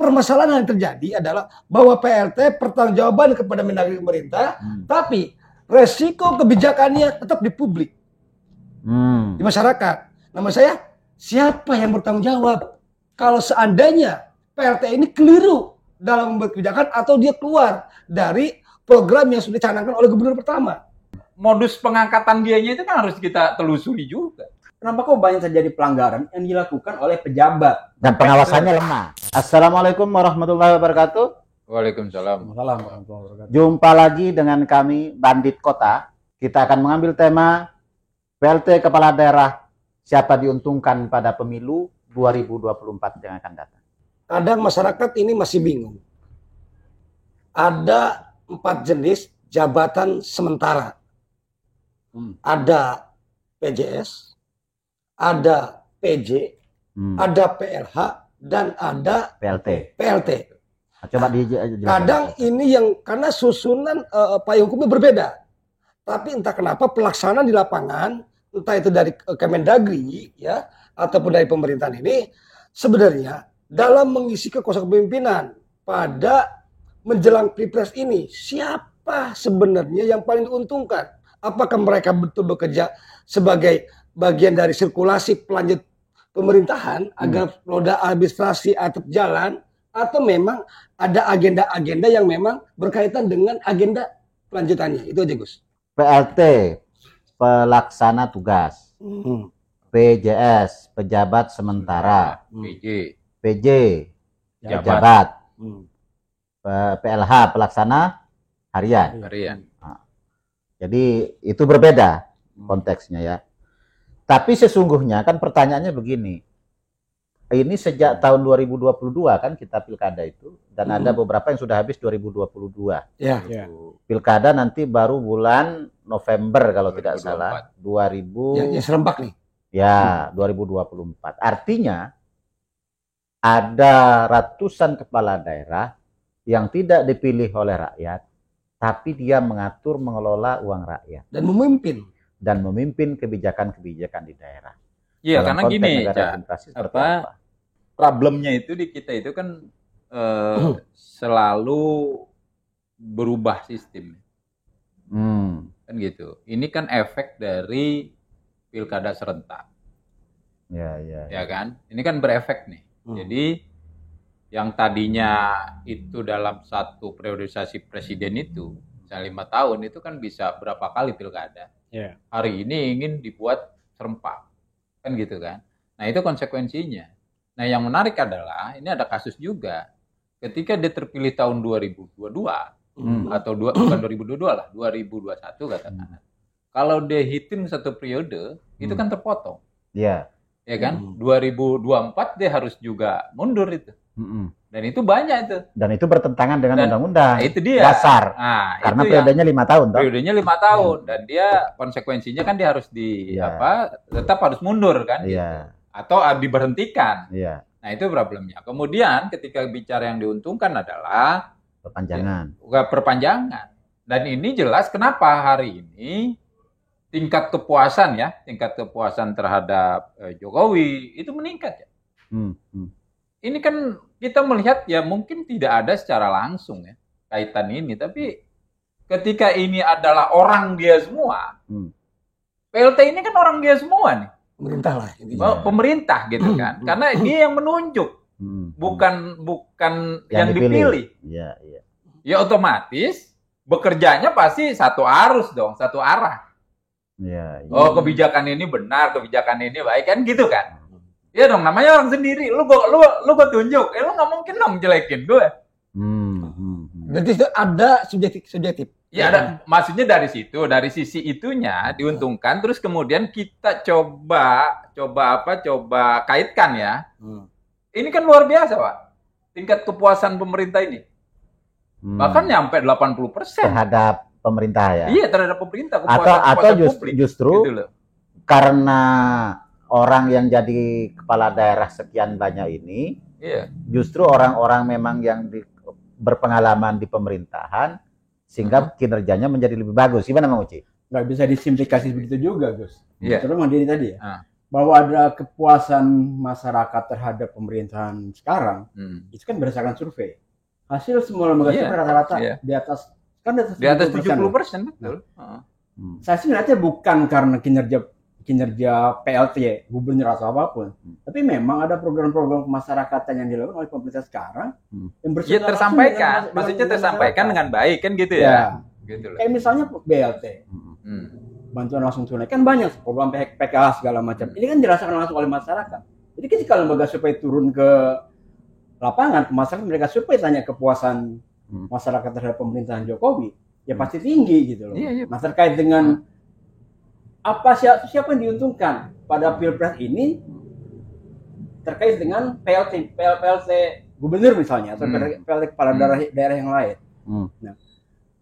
permasalahan yang terjadi adalah bahwa PLT pertanggungjawaban kepada Mendagri pemerintah, tapi resiko kebijakannya tetap di publik, di masyarakat. Nama saya, siapa yang bertanggung jawab kalau seandainya PLT ini keliru dalam membuat kebijakan atau dia keluar dari program yang sudah dicanangkan oleh gubernur pertama? Modus pengangkatan dianya itu kan harus kita telusuri juga. Kenapa kok banyak terjadi pelanggaran yang dilakukan oleh pejabat dan pengawasannya lemah? Assalamualaikum warahmatullahi wabarakatuh. Waalaikumsalam. Jumpa lagi dengan kami Bandit Kota. Kita akan mengambil tema PLT Kepala Daerah siapa diuntungkan pada pemilu 2024 yang akan datang. Kadang masyarakat ini masih bingung. Ada 4 jenis jabatan sementara. Ada PJS, ada PJ, ada PLH, dan ada PLT. Coba kadang ini yang karena susunan payung hukumnya berbeda. Tapi entah kenapa pelaksanaan di lapangan, entah itu dari Kemendagri ya ataupun dari pemerintahan ini, sebenarnya dalam mengisi kekuasaan kepemimpinan pada menjelang Pilpres ini, siapa sebenarnya yang paling diuntungkan? Apakah mereka betul bekerja sebagai bagian dari sirkulasi pelanjut pemerintahan agar roda administrasi tetap jalan, atau memang ada agenda-agenda yang memang berkaitan dengan agenda pelanjutannya? Itu aja, Gus. PLT, pelaksana tugas. PJS, pejabat sementara. PJ, pejabat. PLH, pelaksana harian. Nah, jadi itu berbeda konteksnya ya. Tapi sesungguhnya kan pertanyaannya begini. Ini sejak tahun 2022 kan kita pilkada itu, dan ada beberapa yang sudah habis 2022. Ya. Pilkada nanti baru bulan November kalau tidak salah, 2000. Yang serempak nih. Ya, 2024. Artinya ada ratusan kepala daerah yang tidak dipilih oleh rakyat, tapi dia mengatur mengelola uang rakyat dan memimpin kebijakan-kebijakan di daerah. Iya, karena gini, problemnya itu di kita itu kan selalu berubah sistem. Kan gitu. Ini kan efek dari pilkada serentak. Ya kan? Ini kan berefek nih. Jadi yang tadinya itu dalam satu periodisasi presiden itu, misalnya 5 tahun, itu kan bisa berapa kali pilkada. Hari ini ingin dibuat serempak. Kan gitu kan. Nah itu konsekuensinya. Nah yang menarik adalah, ini ada kasus juga. Ketika dia terpilih tahun 2022, atau bukan 2022 lah, 2021 katakan. Kalau dia hitung satu periode, itu kan terpotong. Iya. Ya kan? 2024 dia harus juga mundur itu. Dan itu banyak itu. Dan itu bertentangan dengan undang-undang. Itu dia. Dasar. Nah, karena periodenya 5 tahun. Periodenya 5 tahun. Dan dia konsekuensinya kan dia harus tetap harus mundur kan. Iya. Atau diberhentikan. Iya. Nah itu problemnya. Kemudian ketika bicara yang diuntungkan adalah perpanjangan. Dan ini jelas kenapa hari ini tingkat kepuasan terhadap Jokowi itu meningkat ya. Ini kan kita melihat ya mungkin tidak ada secara langsung ya kaitan ini, tapi ketika ini adalah orang dia semua, PLT ini kan orang dia semua nih. Pemerintah lah. Pemerintah gitu kan. Karena dia yang menunjuk. Bukan yang dipilih. Ya otomatis bekerjanya pasti satu arus dong, satu arah. Oh kebijakan ini benar, kebijakan ini baik kan gitu kan. Iya dong, namanya orang sendiri. Lu gua tunjuk. Lu nggak mungkin dong jelekin gue. Berarti itu ada subjektif. Ya ada, maksudnya dari sisi itunya diuntungkan, terus kemudian kita coba kaitkan ya. Ini kan luar biasa, Pak. Tingkat kepuasan pemerintah ini. Bahkan nyampe 80% terhadap pemerintah ya. Iya, terhadap pemerintah. Atau justru gitu karena orang yang jadi kepala daerah sekian banyak ini, justru orang-orang memang yang berpengalaman di pemerintahan, sehingga kinerjanya menjadi lebih bagus. Gimana Mang Uci? Nggak bisa disimplikasi begitu juga, Gus. Terus Mandiri tadi ya. bahwa ada kepuasan masyarakat terhadap pemerintahan sekarang, itu kan berdasarkan survei. Hasil semua lembaga survei rata-rata di atas 70%, betul. Saya sih melihatnya bukan karena kinerja PLT, gubernur atau apapun, tapi memang ada program-program kemasyarakatan yang dilakukan oleh pemerintah sekarang yang bersifat tersampaikan, maksudnya tersampaikan dengan baik kan gitu ya. Gitu Kayak misalnya BLT. Bantuan langsung tunai kan banyak program PKH segala macam. Ini kan dirasakan langsung oleh masyarakat. Jadi ketika lembaga survei turun ke lapangan, ke masyarakat, mereka survei tanya kepuasan masyarakat terhadap pemerintahan Jokowi, ya pasti tinggi gitu loh. Nah, terkait dengan siapa yang diuntungkan pada Pilpres ini terkait dengan PLT gubernur misalnya atau PLT kepala daerah yang lain. Nah,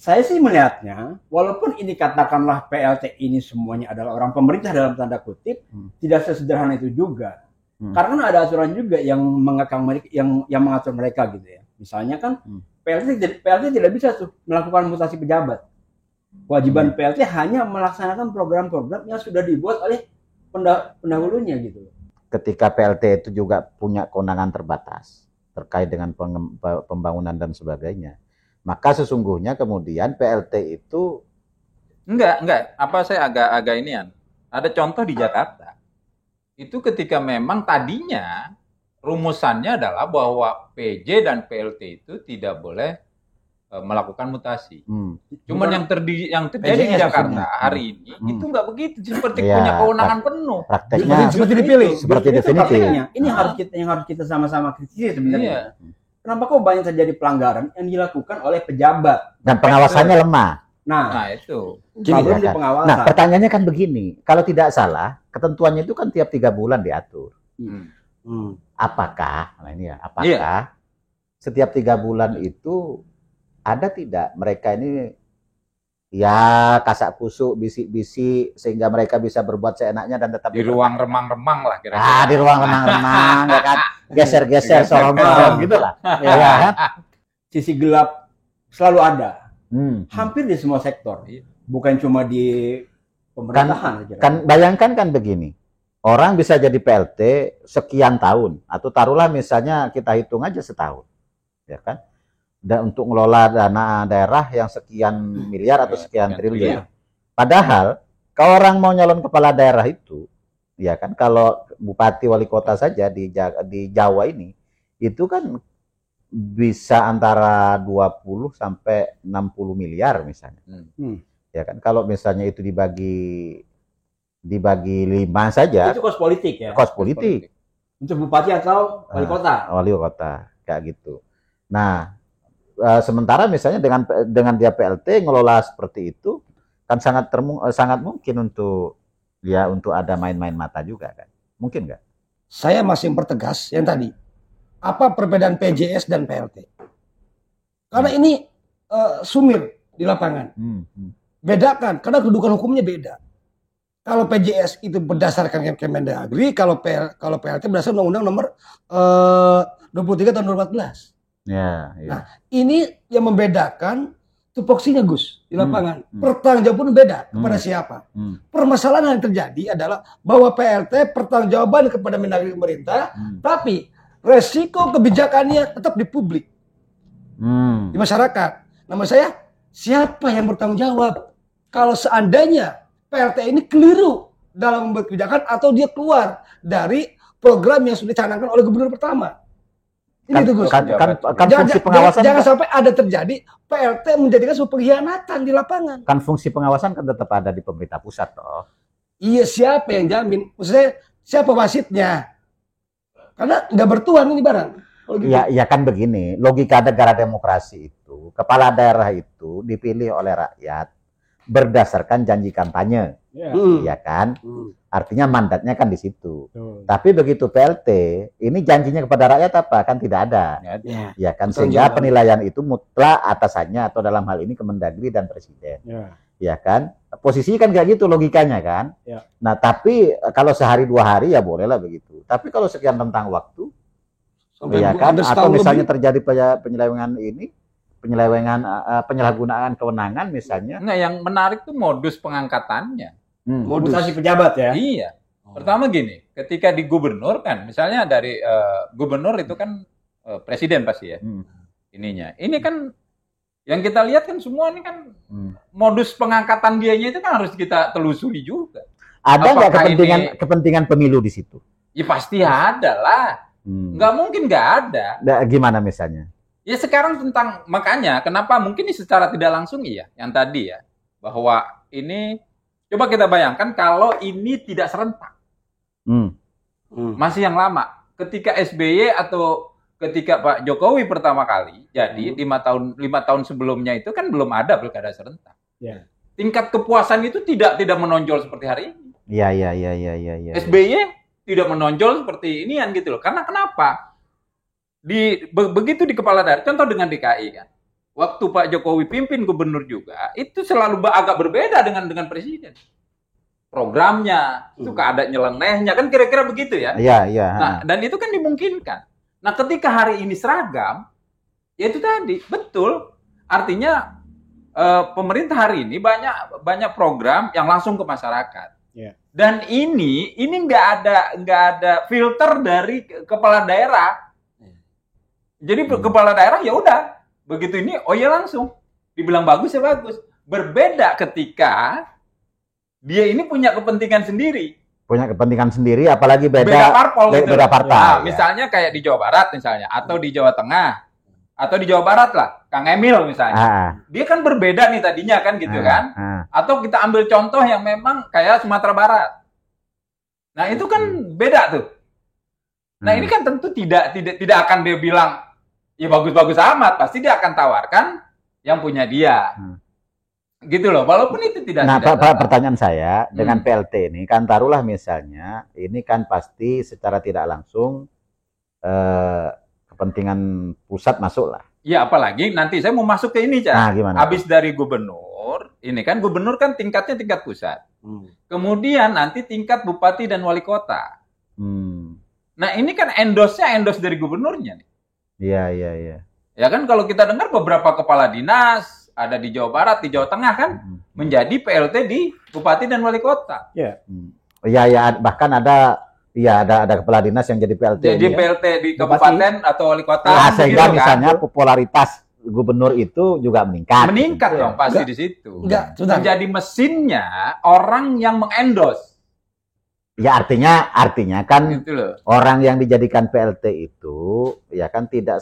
saya sih melihatnya, walaupun ini katakanlah PLT ini semuanya adalah orang pemerintah dalam tanda kutip, tidak sesederhana itu juga. Karena ada aturan juga yang mengekang mereka, yang mengatur mereka gitu ya. Misalnya kan PLT tidak bisa tuh melakukan mutasi pejabat. Kewajiban PLT hanya melaksanakan program-program yang sudah dibuat oleh pendahulunya gitu. Ketika PLT itu juga punya kewenangan terbatas terkait dengan pembangunan dan sebagainya. Maka sesungguhnya kemudian PLT itu enggak. Apa saya agak inian. Ada contoh di Jakarta. Itu ketika memang tadinya rumusannya adalah bahwa PJ dan PLT itu tidak boleh melakukan mutasi. Cuman yang terjadi di Jakarta hari ini itu enggak begitu, seperti punya kewenangan penuh. Prakteknya seperti dipilih, seperti definitif. Ini yang harus kita sama-sama kritisi sebenarnya. Kenapa kok banyak terjadi pelanggaran yang dilakukan oleh pejabat dan pengawasannya lemah? Nah itu. Problem di pengawasan. Nah, pertanyaannya kan begini, kalau tidak salah, ketentuannya itu kan tiap 3 bulan diatur. Apakah setiap 3 bulan itu ada tidak mereka ini ya kasak kusuk, bisik-bisik sehingga mereka bisa berbuat seenaknya dan tetap di ruang remang-remang lah kira-kira. Di ruang remang-remang ya kan, geser-geser, sorong-sorong gitu lah. Ya. Sisi gelap selalu ada. Hampir di semua sektor. Bukan cuma di pemerintahan. Kan bayangkan kan begini. Orang bisa jadi PLT sekian tahun atau taruhlah misalnya kita hitung aja setahun. Ya kan? Dan untuk mengelola dana daerah yang sekian miliar atau sekian triliun. Padahal kalau orang mau nyalon kepala daerah itu, ya kan, kalau bupati wali kota saja di Jawa ini, itu kan bisa antara 20 sampai 60 miliar misalnya. Ya kan, kalau misalnya itu dibagi 5 saja. Itu kos politik ya. Kos politik. Untuk bupati atau wali kota. Wali kota kayak gitu. Nah, sementara misalnya dengan dia PLT ngelola seperti itu kan sangat mungkin untuk ada main-main mata juga kan. Mungkin nggak? Saya masih mempertegas yang tadi. Apa perbedaan PJS dan PLT? Karena ini sumir di lapangan. Bedakan, karena kedudukan hukumnya beda. Kalau PJS itu berdasarkan Kemendagri, kalau PLT berdasarkan Undang-Undang Nomor 23 tahun 2014. Ya. Nah, ini yang membedakan tupoksinya Gus di lapangan. Pertanggungjawaban beda kepada siapa. Permasalahan yang terjadi adalah bahwa PLT pertanggungjawaban kepada Mendagri pemerintah, tapi resiko kebijakannya tetap di publik, di masyarakat. Nama saya, siapa yang bertanggung jawab kalau seandainya PLT ini keliru dalam membuat kebijakan atau dia keluar dari program yang sudah dicanangkan oleh gubernur pertama? Ini itu Gus. Fungsi pengawasan jangan sampai ada terjadi PLT menjadikan sebuah pengkhianatan di lapangan. Kan fungsi pengawasan kan tetap ada di pemerintah pusat toh. Iya, siapa yang jamin? Maksudnya siapa wasitnya? Karena nggak bertuan ini barang. Gitu. Ya kan begini, logika negara demokrasi itu, kepala daerah itu dipilih oleh rakyat berdasarkan janji kampanye, ya kan? Artinya mandatnya kan di situ. Tapi begitu PLT, ini janjinya kepada rakyat apa? Kan tidak ada. Ya kan, sehingga penilaian itu mutlak atasannya atau dalam hal ini Kemendagri dan Presiden. Ya kan? Posisinya kan kayak gitu logikanya kan? Nah, tapi kalau sehari 2 hari ya bolehlah begitu. Tapi kalau sekian rentang waktu, ya kan? Atau misalnya terjadi penyalahgunaan kewenangan misalnya. Nah, yang menarik tuh modus pengangkatannya. Mutasi pejabat ya? Iya. Pertama gini, ketika di gubernur kan, misalnya dari gubernur itu kan presiden pasti ya, ininya. Ini kan yang kita lihat kan semua ini kan modus pengangkatan dianya itu kan harus kita telusuri juga. Ada nggak kepentingan pemilu di situ? Ya pasti ada lah. Nggak mungkin nggak ada. Gimana misalnya? Ya sekarang tentang, makanya kenapa mungkin ini secara tidak langsung iya, yang tadi ya, bahwa ini, coba kita bayangkan kalau ini tidak serentak. Masih yang lama. Ketika SBY atau ketika Pak Jokowi pertama kali, jadi 5 tahun sebelumnya itu kan belum ada pilkada serentak. Ya. Tingkat kepuasan itu tidak menonjol seperti hari ini. Iya. SBY tidak menonjol seperti ini kan gitu loh. Karena kenapa? Begitu di kepala daerah, contoh dengan DKI kan. Waktu Pak Jokowi pimpin gubernur juga, itu selalu agak berbeda dengan presiden. Programnya, itu keadaan nyelenehnya, kan kira-kira begitu ya. Iya. Nah, dan itu kan dimungkinkan. Nah, ketika hari ini seragam, ya itu tadi, betul. Artinya pemerintah hari ini banyak program yang langsung ke masyarakat. Yeah. Dan ini nggak ada filter dari kepala daerah. Jadi kepala daerah ya udah begitu ini, oh ya langsung dibilang bagus ya bagus. Berbeda ketika dia ini punya kepentingan sendiri. Punya kepentingan sendiri, apalagi beda parpol gitu. Beda partai. Nah, misalnya kayak di Jawa Barat misalnya, atau di Jawa Tengah, atau di Jawa Barat lah, Kang Emil misalnya. Dia kan berbeda nih tadinya kan gitu kan. Atau kita ambil contoh yang memang kayak Sumatera Barat. Nah itu kan beda tuh. Nah ini kan tentu tidak akan dia bilang ya bagus-bagus amat, pasti dia akan tawarkan yang punya dia. Gitu loh, walaupun itu tidak. Nah, pertanyaan saya dengan PLT ini kan taruhlah misalnya ini kan pasti secara tidak langsung kepentingan pusat masuk lah. Ya apalagi nanti saya mau masuk ke ini, Cak. Nah, gimana? Habis dari gubernur, ini kan gubernur kan tingkatnya tingkat pusat. Kemudian nanti tingkat bupati dan wali kota. Nah ini kan endorse dari gubernurnya nih. Iya. Ya kan kalau kita dengar beberapa kepala dinas ada di Jawa Barat, di Jawa Tengah kan menjadi PLT di bupati dan wali kota. Iya, bahkan ada kepala dinas yang jadi PLT. Jadi PLT di kabupaten atau wali kota. Nah, sehingga misalnya popularitas gubernur itu juga meningkat. Meningkat dong pasti di situ. Menjadi mesinnya orang yang mengendorse. Ya artinya kan gitu loh. Orang yang dijadikan PLT itu ya kan tidak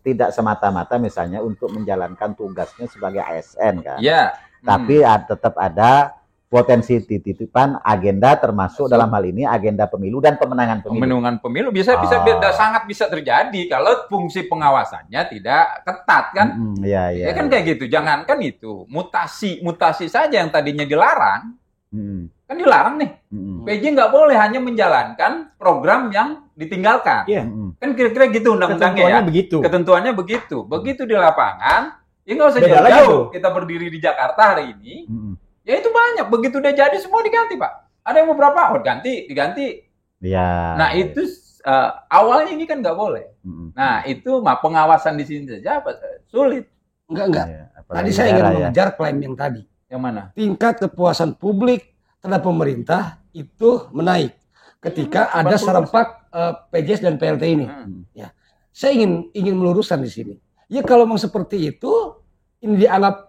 tidak semata-mata misalnya untuk menjalankan tugasnya sebagai ASN kan. Iya. Tapi tetap ada potensi titipan agenda termasuk dalam hal ini agenda pemilu dan pemenangan pemilu. Pemenangan pemilu sangat bisa terjadi kalau fungsi pengawasannya tidak ketat kan. Iya. Ya kan kayak gitu. Jangankan itu, mutasi saja yang tadinya dilarang. Kan dilarang nih. PJ nggak boleh hanya menjalankan program yang ditinggalkan. Kan kira-kira gitu undang-undangnya ya. Ketentuannya begitu. Begitu di lapangan, ya nggak usah jauh-jauh. Kita berdiri di Jakarta hari ini, ya itu banyak. Begitu udah jadi semua diganti, Pak. Ada yang beberapa, diganti. Iya. Nah itu awalnya ini kan nggak boleh. Nah itu pengawasan di sini saja sulit. Enggak. Tadi saya ingin mengejar klaim yang tadi. Yang mana? Tingkat kepuasan publik terhadap pemerintah itu menaik ketika ada serempak PJS dan PLT ini. Ya, saya ingin meluruskan di sini. Ya kalau memang seperti itu, ini dianggap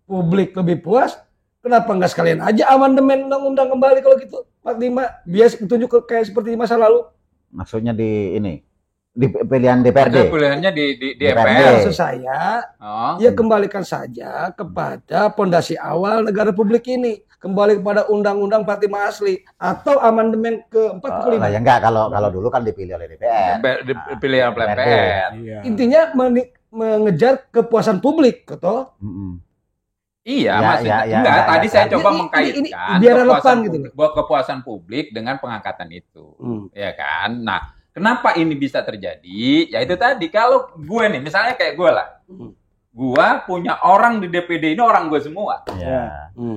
publik lebih puas, kenapa nggak sekalian aja amandemen undang-undang kembali kalau gitu? 45 bias tunjuk kayak seperti masa lalu. Maksudnya di pilihan DPRD. Pilihannya di DPR. Maksud saya, ya kembalikan saja kepada pondasi awal negara Republik ini. Kembali kepada Undang-Undang 45 asli atau amandemen ke-4 ke-5. Ya enggak, kalau dulu kan dipilih oleh DPR. Dipilih oleh DPR. Intinya mengejar kepuasan publik, betul? Iya, maksudnya enggak. Tadi saya coba mengkaitkan biar relevan gitu. Kepuasan publik dengan pengangkatan itu. Ya kan? Nah, kenapa ini bisa terjadi? Ya itu tadi, kalau gue nih, misalnya kayak gue lah. Gue punya orang di DPD ini orang gue semua.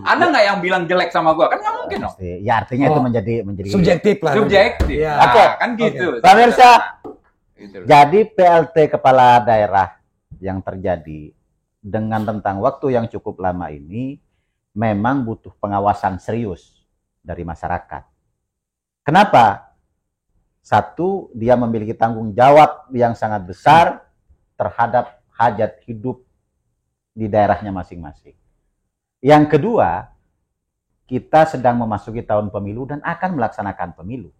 Ada nggak yang bilang jelek sama gue? Kan nggak mungkin dong. Ya artinya itu menjadi subjektif lah. Subjektif. Ya. Kan gitu. Pemirsa, jadi PLT kepala daerah yang terjadi dengan tentang waktu yang cukup lama ini memang butuh pengawasan serius. dari masyarakat. Kenapa? Satu, dia memiliki tanggung jawab yang sangat besar terhadap hajat hidup di daerahnya masing-masing. Yang kedua, kita sedang memasuki tahun pemilu dan akan melaksanakan pemilu.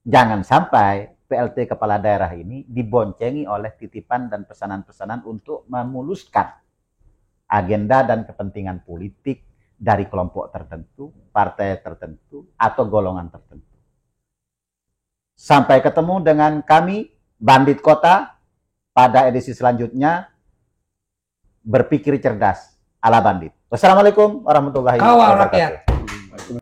Jangan sampai PLT kepala daerah ini diboncengi oleh titipan dan pesanan-pesanan untuk memuluskan agenda dan kepentingan politik dari kelompok tertentu, partai tertentu, atau golongan tertentu. Sampai ketemu dengan kami, Bandit Kota, pada edisi selanjutnya. Berpikir cerdas ala bandit. Wassalamualaikum warahmatullahi wabarakatuh.